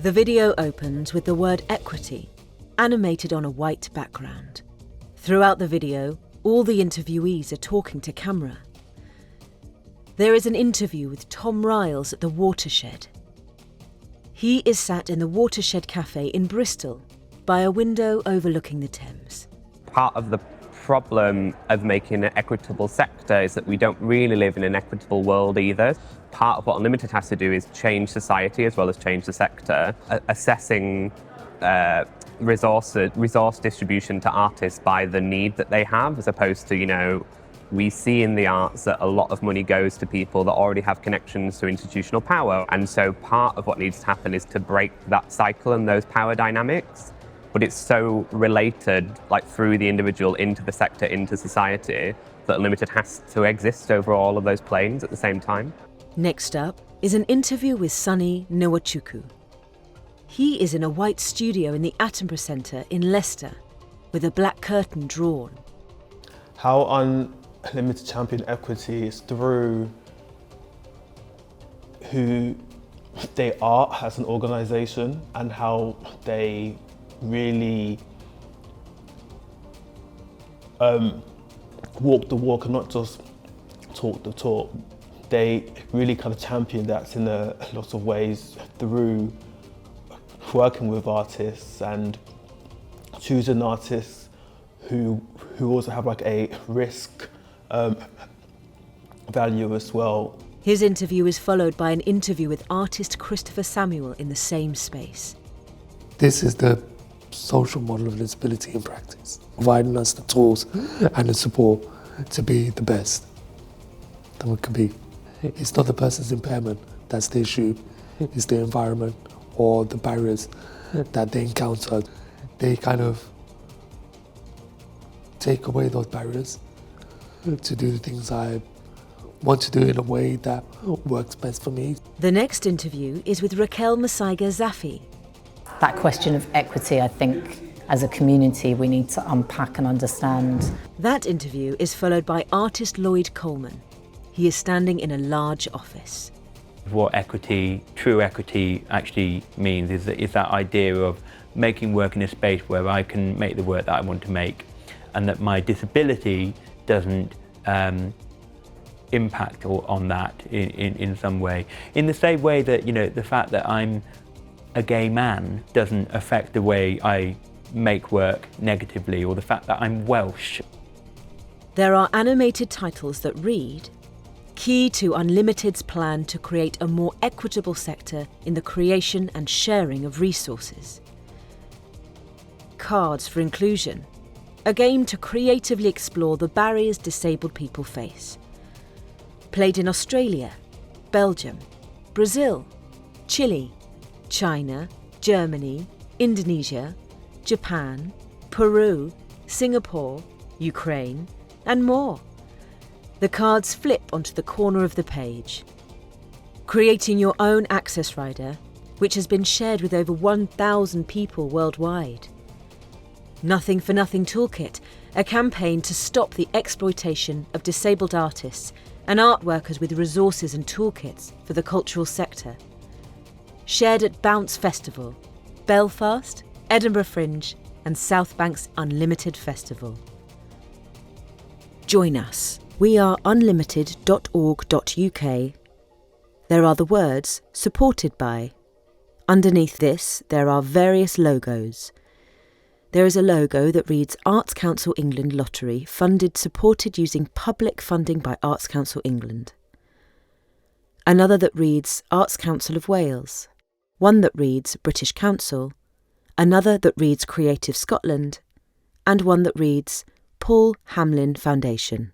The video opens with the word equity, animated on a white background. Throughout the video, all the interviewees are talking to camera. There is an interview with Tom Riles at the Watershed. He is sat in the Watershed Cafe in Bristol by a window overlooking the Thames. Part of the problem of making an equitable sector is that we don't really live in an equitable world either. Part of what Unlimited has to do is change society as well as change the sector, assessing resource distribution to artists by the need that they have, as opposed to, we see in the arts that a lot of money goes to people that already have connections to institutional power. And so part of what needs to happen is to break that cycle and those power dynamics. But it's so related, through the individual into the sector, into society, that Unlimited has to exist over all of those planes at the same time. Next up is an interview with Sonny Nwachukwu. He is in a white studio in the Attenborough Centre in Leicester, with a black curtain drawn. How Unlimited champion equity is through who they are as an organisation and how they really walk the walk and not just talk the talk. They really kind of champion that in a lot of ways through working with artists and choosing artists who also have a risk value as well. His interview is followed by an interview with artist Christopher Samuel in the same space. This is the social model of disability in practice, providing us the tools and the support to be the best that we can be. It's not the person's impairment that's the issue, it's the environment or the barriers that they encounter. They kind of take away those barriers to do the things I want to do in a way that works best for me. The next interview is with Raquel Masaiga Zaffi. That question of equity, I think, as a community, we need to unpack and understand. That interview is followed by artist Lloyd Coleman. He is standing in a large office. What true equity actually means is that idea of making work in a space where I can make the work that I want to make, and that my disability doesn't impact on that in some way. In the same way that, the fact that I'm a gay man doesn't affect the way I make work negatively, or the fact that I'm Welsh. There are animated titles that read, "Key to Unlimited's plan to create a more equitable sector in the creation and sharing of resources." Cards for Inclusion, a game to creatively explore the barriers disabled people face. Played in Australia, Belgium, Brazil, Chile, China, Germany, Indonesia, Japan, Peru, Singapore, Ukraine, and more. The cards flip onto the corner of the page. Creating your own access rider, which has been shared with over 1,000 people worldwide. Nothing for Nothing Toolkit, a campaign to stop the exploitation of disabled artists and art workers with resources and toolkits for the cultural sector. Shared at Bounce Festival, Belfast, Edinburgh Fringe and South Bank's Unlimited Festival. Join us. We are unlimited.org.uk. There are the words "supported by." Underneath this, there are various logos. There is a logo that reads Arts Council England Lottery, supported using public funding by Arts Council England. Another that reads Arts Council of Wales. One that reads British Council. Another that reads Creative Scotland. And one that reads Paul Hamlin Foundation.